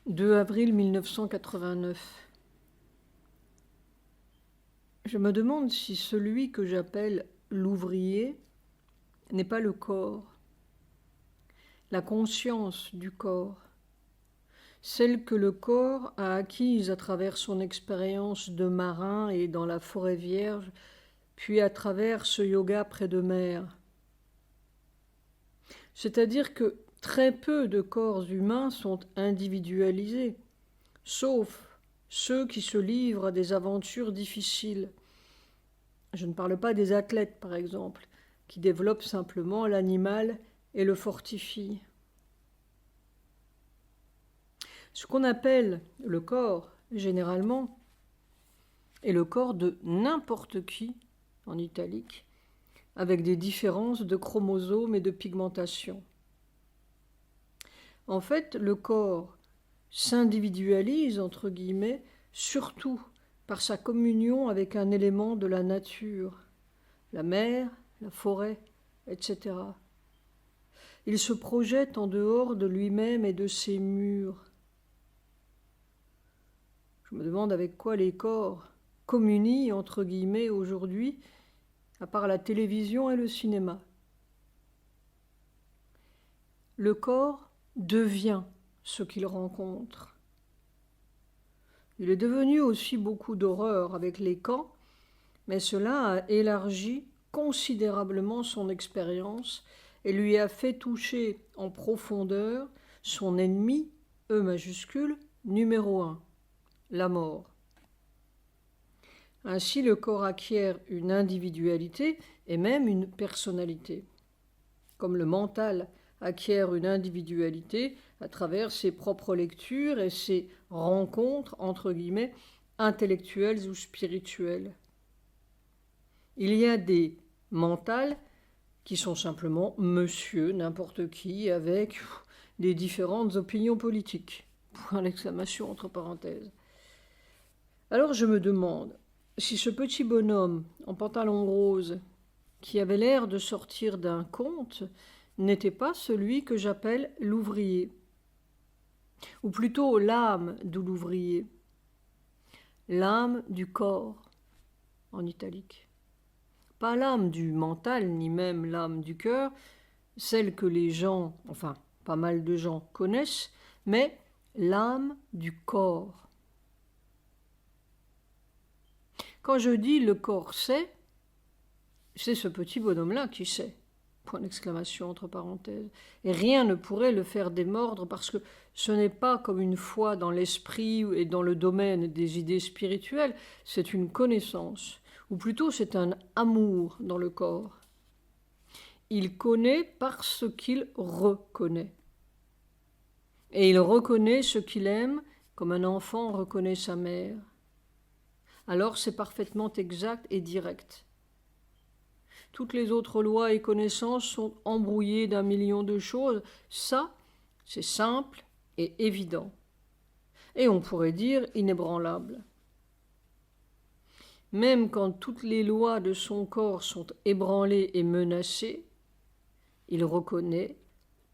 2 avril 1989. Je me demande si celui que j'appelle l'ouvrier n'est pas le corps, la conscience du corps, celle que le corps a acquise à travers son expérience de marin et dans la forêt vierge, puis à travers ce yoga près de mer. C'est-à-dire que très peu de corps humains sont individualisés, sauf ceux qui se livrent à des aventures difficiles. Je ne parle pas des athlètes, par exemple, qui développent simplement l'animal et le fortifient. Ce qu'on appelle le corps, généralement, est le corps de n'importe qui, en italique, avec des différences de chromosomes et de pigmentation. En fait, le corps s'individualise, entre guillemets, surtout par sa communion avec un élément de la nature, la mer, la forêt, etc. Il se projette en dehors de lui-même et de ses murs. Je me demande avec quoi les corps communient, entre guillemets, aujourd'hui, à part la télévision et le cinéma. Le corps devient ce qu'il rencontre. Il est devenu aussi beaucoup d'horreur avec les camps, mais cela a élargi considérablement son expérience et lui a fait toucher en profondeur son ennemi, E majuscule, numéro 1, la mort. Ainsi, le corps acquiert une individualité et même une personnalité, comme le mental acquiert une individualité à travers ses propres lectures et ses rencontres, entre guillemets, intellectuelles ou spirituelles. Il y a des mentales qui sont simplement monsieur, n'importe qui, avec des différentes opinions politiques. Point d'exclamation entre parenthèses. Alors je me demande si ce petit bonhomme en pantalon rose, qui avait l'air de sortir d'un conte, n'était pas celui que j'appelle l'ouvrier, ou plutôt l'âme de l'ouvrier, l'âme du corps, en italique. Pas l'âme du mental, ni même l'âme du cœur, celle que les gens, enfin pas mal de gens connaissent, mais l'âme du corps. Quand je dis le corps sait, c'est ce petit bonhomme-là qui sait. Point d'exclamation entre parenthèses. Et rien ne pourrait le faire démordre parce que ce n'est pas comme une foi dans l'esprit et dans le domaine des idées spirituelles, c'est une connaissance, ou plutôt c'est un amour dans le corps. Il connaît parce qu'il reconnaît. Et il reconnaît ce qu'il aime comme un enfant reconnaît sa mère. Alors c'est parfaitement exact et direct. Toutes les autres lois et connaissances sont embrouillées d'un million de choses. Ça, c'est simple et évident. Et on pourrait dire inébranlable. Même quand toutes les lois de son corps sont ébranlées et menacées, il reconnaît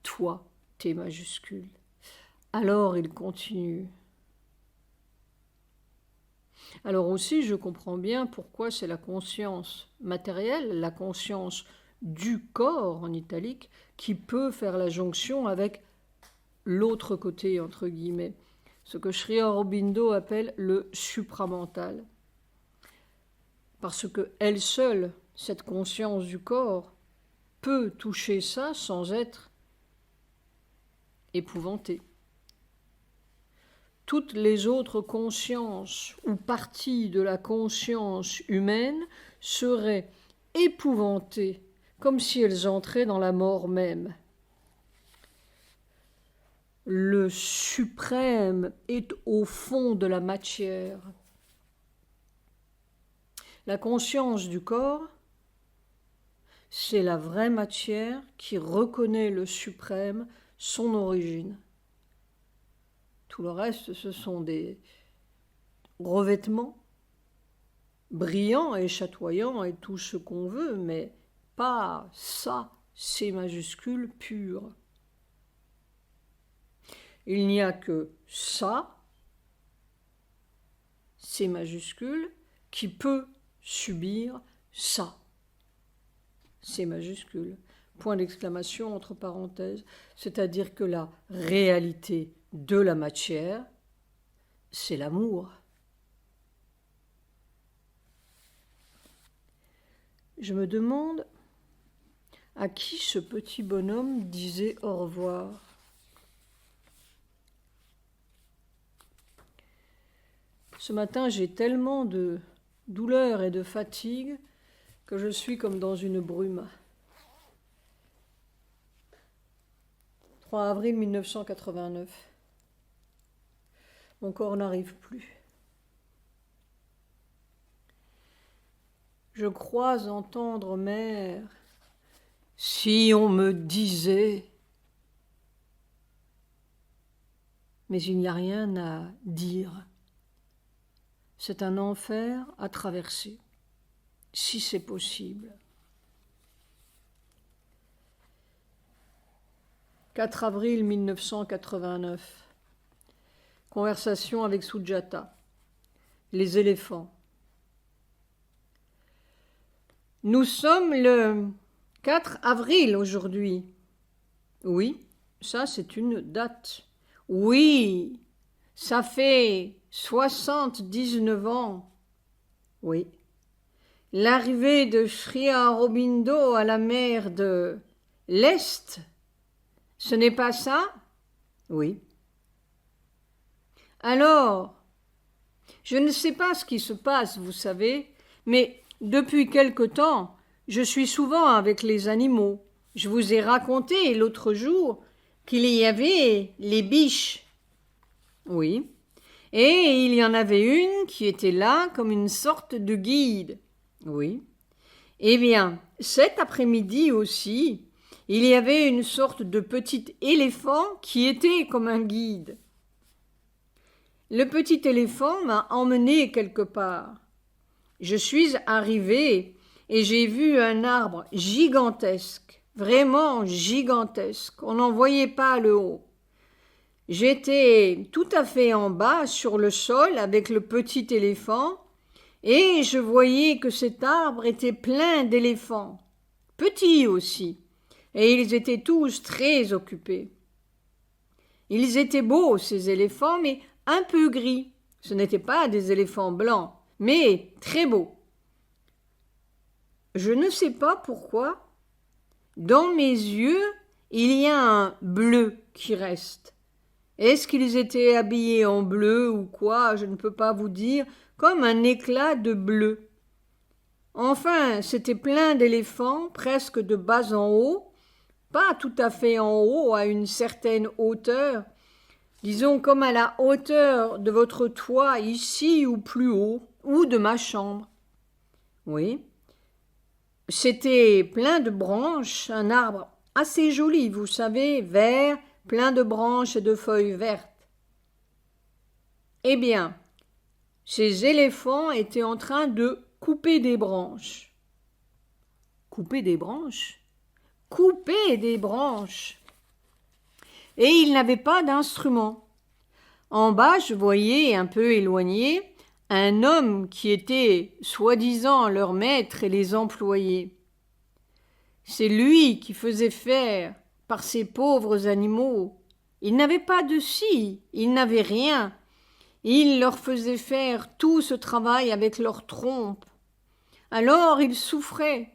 toi, T majuscule. Alors il continue. Alors aussi, je comprends bien pourquoi c'est la conscience matérielle, la conscience du corps en italique, qui peut faire la jonction avec l'autre côté, entre guillemets, ce que Sri Aurobindo appelle le supramental. Parce que elle seule, cette conscience du corps, peut toucher ça sans être épouvantée. Toutes les autres consciences ou parties de la conscience humaine seraient épouvantées, comme si elles entraient dans la mort même. Le suprême est au fond de la matière. La conscience du corps, c'est la vraie matière qui reconnaît le suprême, son origine. Tout le reste, ce sont des revêtements brillants et chatoyants et tout ce qu'on veut, mais pas ça, C majuscule pur. Il n'y a que ça, C majuscule, qui peut subir ça, C majuscule. Point d'exclamation entre parenthèses, c'est-à-dire que la réalité de la matière, c'est l'amour. Je me demande à qui ce petit bonhomme disait au revoir. Ce matin, j'ai tellement de douleur et de fatigue que je suis comme dans une brume. 3 avril 1989. Mon corps n'arrive plus. Je crois entendre mère, si on me disait, mais il n'y a rien à dire. C'est un enfer à traverser, si c'est possible. 4 avril 1989. Conversation avec Sujata. Les éléphants. Nous sommes le 4 avril aujourd'hui. Oui, ça c'est une date. Oui, ça fait 79 ans. Oui. L'arrivée de Sri Aurobindo à la mer de l'Est, ce n'est pas ça? Oui. Alors, je ne sais pas ce qui se passe, vous savez, mais depuis quelque temps, je suis souvent avec les animaux. Je vous ai raconté l'autre jour qu'il y avait les biches. Oui. Et il y en avait une qui était là comme une sorte de guide. Oui. Eh bien, cet après-midi aussi, il y avait une sorte de petit éléphant qui était comme un guide. Le petit éléphant m'a emmené quelque part. Je suis arrivée et j'ai vu un arbre gigantesque, vraiment gigantesque. On n'en voyait pas le haut. J'étais tout à fait en bas sur le sol avec le petit éléphant et je voyais que cet arbre était plein d'éléphants, petits aussi, et ils étaient tous très occupés. Ils étaient beaux, ces éléphants, mais un peu gris. Ce n'étaient pas des éléphants blancs, mais très beaux. Je ne sais pas pourquoi, dans mes yeux, il y a un bleu qui reste. Est-ce qu'ils étaient habillés en bleu ou quoi? Je ne peux pas vous dire, comme un éclat de bleu. Enfin, c'était plein d'éléphants, presque de bas en haut, pas tout à fait en haut, à une certaine hauteur, disons comme à la hauteur de votre toit ici ou plus haut, ou de ma chambre. Oui. C'était plein de branches, un arbre assez joli, vous savez, vert, plein de branches et de feuilles vertes. Eh bien, ces éléphants étaient en train de couper des branches. Couper des branches? Couper des branches! Et ils n'avaient pas d'instrument. En bas, je voyais, un peu éloigné, un homme qui était soi-disant leur maître et les employés. C'est lui qui faisait faire par ces pauvres animaux. Ils n'avaient pas de scie, ils n'avaient rien. Il leur faisait faire tout ce travail avec leurs trompes. Alors ils souffraient.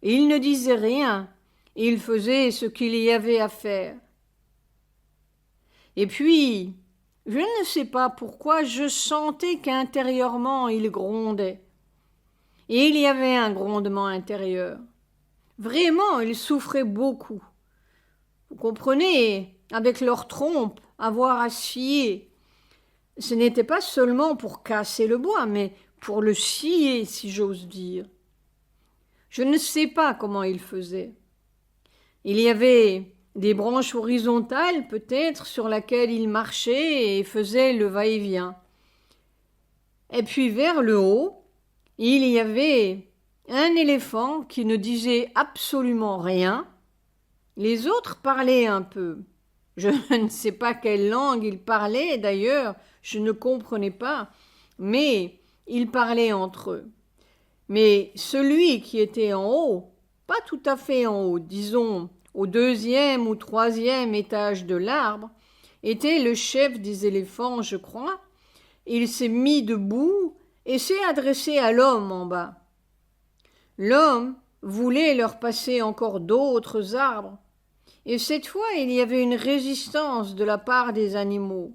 Ils ne disaient rien, ils faisaient ce qu'il y avait à faire. Et puis, je ne sais pas pourquoi, je sentais qu'intérieurement ils grondaient. Et il y avait un grondement intérieur. Vraiment, ils souffraient beaucoup. Vous comprenez, avec leurs trompes, avoir à scier. Ce n'était pas seulement pour casser le bois, mais pour le scier, si j'ose dire. Je ne sais pas comment ils faisaient. Il y avait des branches horizontales, peut-être, sur lesquelles ils marchaient et faisaient le va-et-vient. Et puis vers le haut, il y avait un éléphant qui ne disait absolument rien. Les autres parlaient un peu. Je ne sais pas quelle langue ils parlaient d'ailleurs, je ne comprenais pas, mais ils parlaient entre eux. Mais celui qui était en haut, pas tout à fait en haut, disons au 2e ou 3e étage de l'arbre, était le chef des éléphants, je crois. Il s'est mis debout et s'est adressé à l'homme en bas. L'homme voulait leur passer encore d'autres arbres, et cette fois il y avait une résistance de la part des animaux.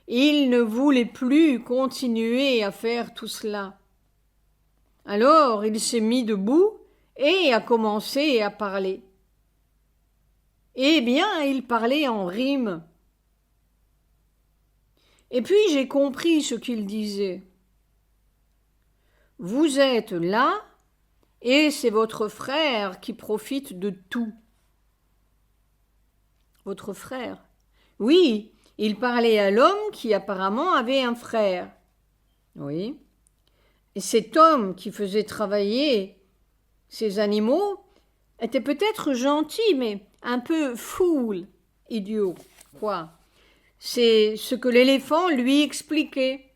Ils ne voulaient plus continuer à faire tout cela. Alors il s'est mis debout et a commencé à parler. Eh bien, il parlait en rime. Et puis j'ai compris ce qu'il disait. Vous êtes là et c'est votre frère qui profite de tout. Votre frère? Oui, il parlait à l'homme qui apparemment avait un frère. Oui. Et cet homme qui faisait travailler ces animaux était peut-être gentil, mais un peu fool, idiot, quoi. C'est ce que l'éléphant lui expliquait.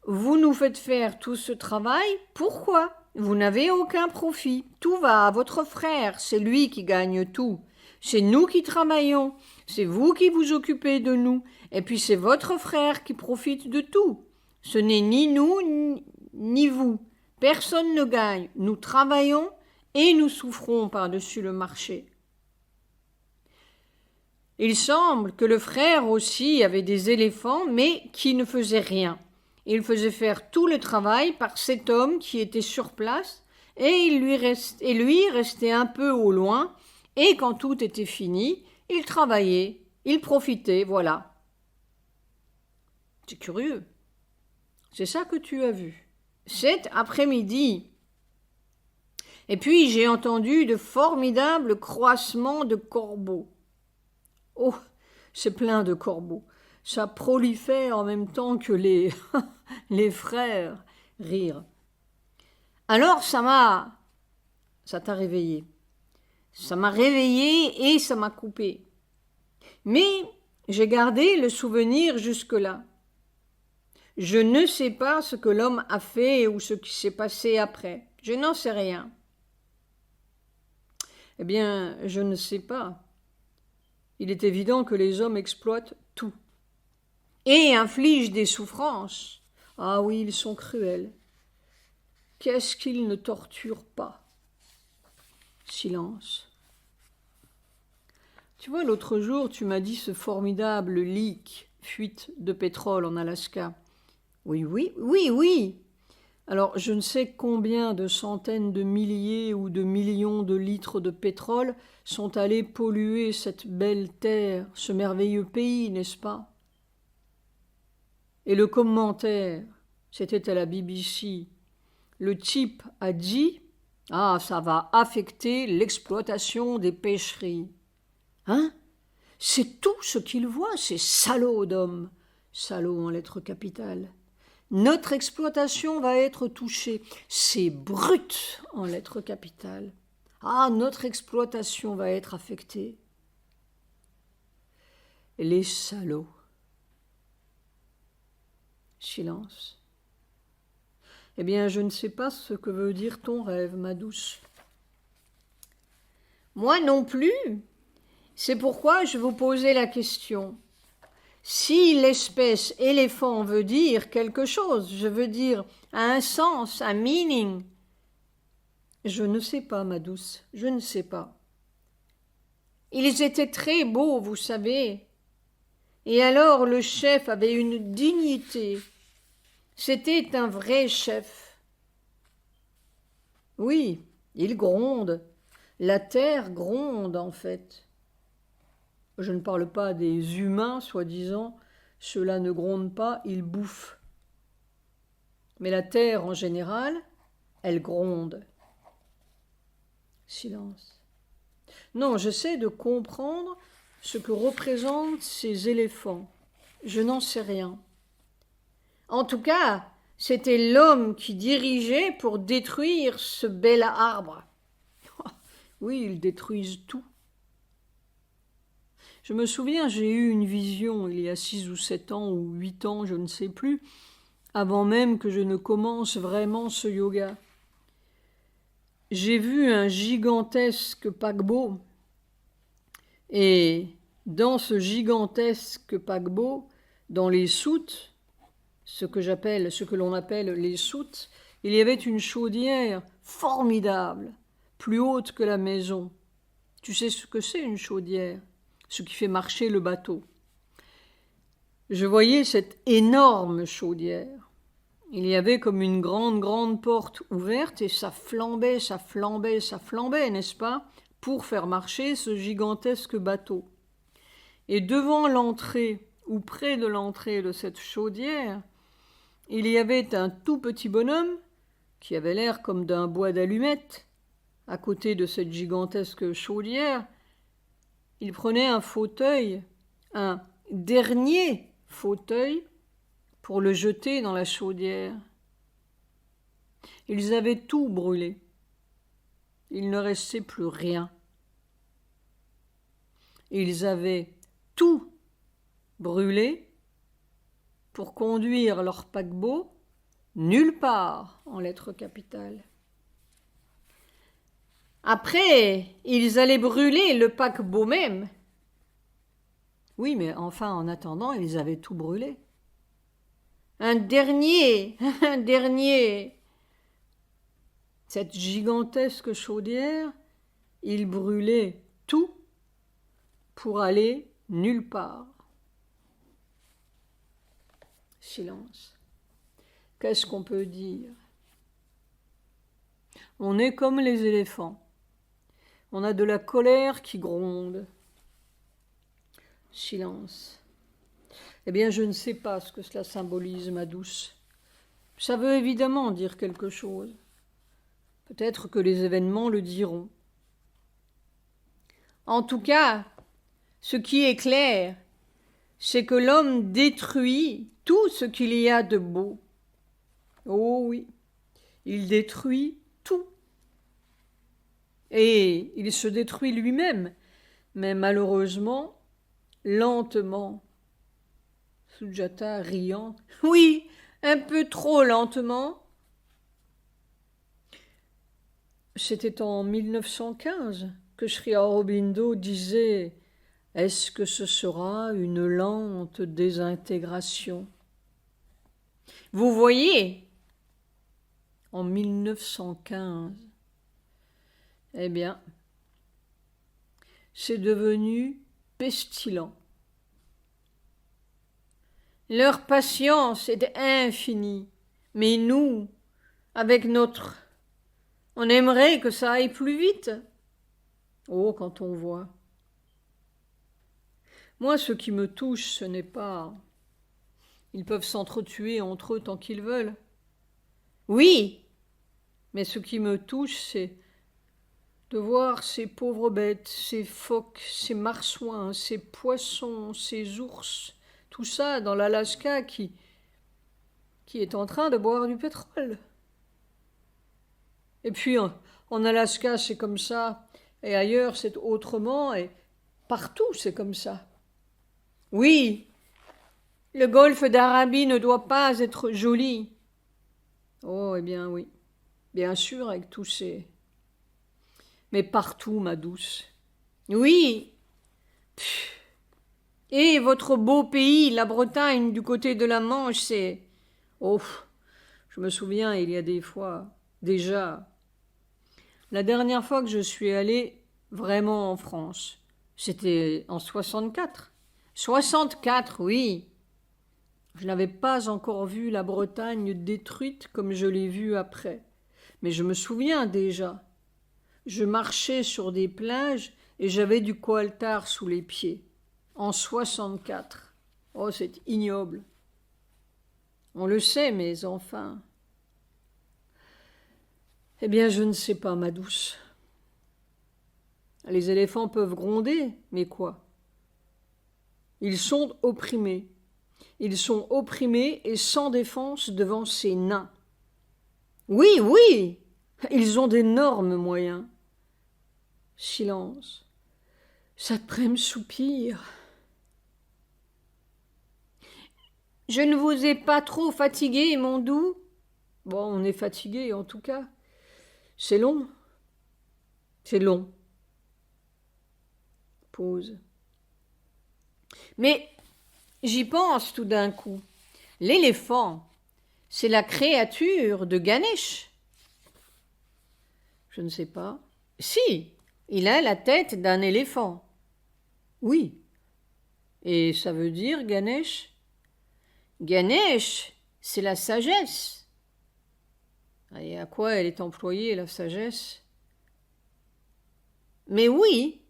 Vous nous faites faire tout ce travail, pourquoi? Vous n'avez aucun profit. Tout va à votre frère, c'est lui qui gagne tout. C'est nous qui travaillons, c'est vous qui vous occupez de nous, et puis c'est votre frère qui profite de tout. Ce n'est ni nous ni vous. Personne ne gagne. Nous travaillons et nous souffrons par-dessus le marché. Il semble que le frère aussi avait des éléphants, mais qui ne faisaient rien. Il faisait faire tout le travail par cet homme qui était sur place, et lui restait un peu au loin, et quand tout était fini, il travaillait, il profitait, voilà. C'est curieux. C'est ça que tu as vu. Cet après-midi. Et puis j'ai entendu de formidables croissements de corbeaux. Oh, c'est plein de corbeaux. Ça prolifère en même temps que les frères rire. Alors ça t'a réveillé. Ça m'a réveillé et ça m'a coupé. Mais j'ai gardé le souvenir jusque-là. Je ne sais pas ce que l'homme a fait ou ce qui s'est passé après. Je n'en sais rien. Eh bien, je ne sais pas. Il est évident que les hommes exploitent tout et infligent des souffrances. Ah oui, ils sont cruels. Qu'est-ce qu'ils ne torturent pas? Silence. Tu vois, l'autre jour, tu m'as dit ce formidable leak, fuite de pétrole en Alaska. Oui. Alors, je ne sais combien de centaines de milliers ou de millions de litres de pétrole sont allés polluer cette belle terre, ce merveilleux pays, n'est-ce pas? Et le commentaire, c'était à la BBC. Le type a dit « Ah, ça va affecter l'exploitation des pêcheries. » Hein? C'est tout ce qu'il voit, ces salauds d'hommes. Salauds en lettres capitales. Notre exploitation va être touchée. C'est brut en lettres capitales. Ah, notre exploitation va être affectée. Les salauds. Silence. Eh bien, je ne sais pas ce que veut dire ton rêve, ma douce. Moi non plus. C'est pourquoi je vous posais la question. Si l'espèce éléphant veut dire quelque chose, je veux dire a un sens, un meaning. Je ne sais pas, ma douce, je ne sais pas. Ils étaient très beaux, vous savez. Et alors le chef avait une dignité. C'était un vrai chef. Oui, il gronde. La terre gronde, en fait. Je ne parle pas des humains, soi-disant. Ceux-là ne grondent pas, ils bouffent. Mais la terre, en général, elle gronde. Silence. Non, j'essaie de comprendre ce que représentent ces éléphants. Je n'en sais rien. En tout cas, c'était l'homme qui dirigeait pour détruire ce bel arbre. Oui, ils détruisent tout. Je me souviens, j'ai eu une vision il y a 6 ou 7 ans ou 8 ans, je ne sais plus, avant même que je ne commence vraiment ce yoga. J'ai vu un gigantesque paquebot et dans ce gigantesque paquebot, dans les soutes, ce que l'on appelle les soutes, il y avait une chaudière formidable, plus haute que la maison. Tu sais ce que c'est une chaudière? Ce qui fait marcher le bateau. Je voyais cette énorme chaudière. Il y avait comme une grande porte ouverte et ça flambait, n'est-ce pas, pour faire marcher ce gigantesque bateau. Et devant l'entrée, ou près de l'entrée de cette chaudière, il y avait un tout petit bonhomme qui avait l'air comme d'un bois d'allumettes à côté de cette gigantesque chaudière. Il prenait un fauteuil, un dernier fauteuil, pour le jeter dans la chaudière. Ils avaient tout brûlé. Il ne restait plus rien. Ils avaient tout brûlé pour conduire leur paquebot nulle part en lettres capitales. Après, ils allaient brûler le paquebot même. Oui, mais enfin, en attendant, ils avaient tout brûlé. Un dernier. Cette gigantesque chaudière, ils brûlaient tout pour aller nulle part. Silence. Qu'est-ce qu'on peut dire? On est comme les éléphants. On a de la colère qui gronde. Silence. Eh bien, je ne sais pas ce que cela symbolise, ma douce. Ça veut évidemment dire quelque chose. Peut-être que les événements le diront. En tout cas, ce qui est clair, c'est que l'homme détruit tout ce qu'il y a de beau. Oh oui, il détruit tout. Et il se détruit lui-même, mais malheureusement, lentement. Sujata riant. Oui, un peu trop lentement. C'était en 1915 que Sri Aurobindo disait « Est-ce que ce sera une lente désintégration ?» Vous voyez, en 1915, eh bien, c'est devenu pestilent. Leur patience est infinie, mais nous, avec notre... On aimerait que ça aille plus vite. Oh, quand on voit. Moi, ce qui me touche, ce n'est pas... Ils peuvent s'entretuer entre eux tant qu'ils veulent. Oui, mais ce qui me touche, c'est de voir ces pauvres bêtes, ces phoques, ces marsouins, ces poissons, ces ours, tout ça dans l'Alaska qui est en train de boire du pétrole. Et puis en Alaska, c'est comme ça, et ailleurs, c'est autrement, et partout, c'est comme ça. Oui, le golfe d'Arabie ne doit pas être joli. Oh, eh bien oui, bien sûr, avec tous ces... Mais partout, ma douce. Oui. Et votre beau pays, la Bretagne, du côté de la Manche, c'est... Oh, je me souviens, il y a des fois, déjà... La dernière fois que je suis allée vraiment en France, c'était en 64. 64, oui. Je n'avais pas encore vu la Bretagne détruite comme je l'ai vue après. Mais je me souviens déjà. Je marchais sur des plages et j'avais du coaltar sous les pieds. En 64. Oh, c'est ignoble. On le sait, mais enfin... Eh bien, je ne sais pas, ma douce. Les éléphants peuvent gronder, mais quoi? Ils sont opprimés. Ils sont opprimés et sans défense devant ces nains. Oui, oui, ils ont d'énormes moyens. Silence. Saprem soupire. Je ne vous ai pas trop fatigué, mon doux? Bon, on est fatigué en tout cas. C'est long. C'est long. Pause. Mais j'y pense tout d'un coup. L'éléphant, c'est la créature de Ganesh. Je ne sais pas. Si, il a la tête d'un éléphant. Oui. Et ça veut dire Ganesh? Ganesh, c'est la sagesse. Et à quoi elle est employée, la sagesse? Mais oui,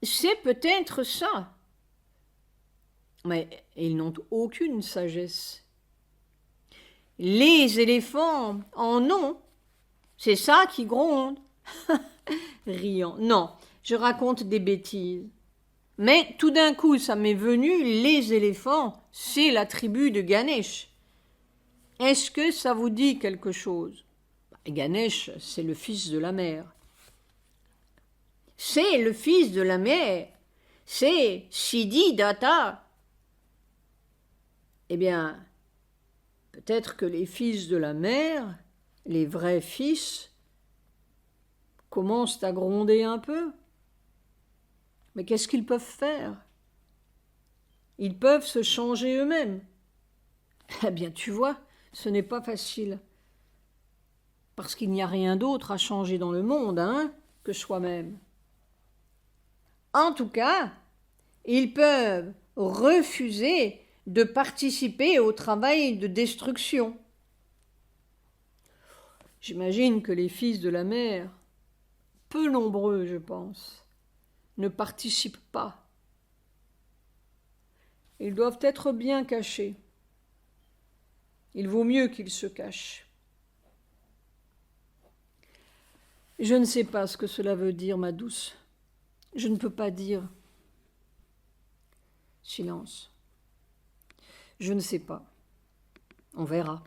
c'est peut-être ça. Mais ils n'ont aucune sagesse. Les éléphants en ont. C'est ça qui gronde. Riant. Non, je raconte des bêtises. Mais tout d'un coup, ça m'est venu, les éléphants, c'est la tribu de Ganesh. Est-ce que ça vous dit quelque chose? Ganesh, c'est le fils de la mer. C'est le fils de la mer. C'est Siddhidhatha. Eh bien, peut-être que les fils de la mer, les vrais fils, commencent à gronder un peu. Mais qu'est-ce qu'ils peuvent faire? Ils peuvent se changer eux-mêmes. Eh bien, tu vois, ce n'est pas facile. Parce qu'il n'y a rien d'autre à changer dans le monde, que soi-même. En tout cas, ils peuvent refuser de participer au travail de destruction. J'imagine que les fils de la mer, peu nombreux je pense, ne participent pas. Ils doivent être bien cachés. Il vaut mieux qu'ils se cachent. Je ne sais pas ce que cela veut dire, ma douce. Je ne peux pas dire. Silence. Je ne sais pas. On verra.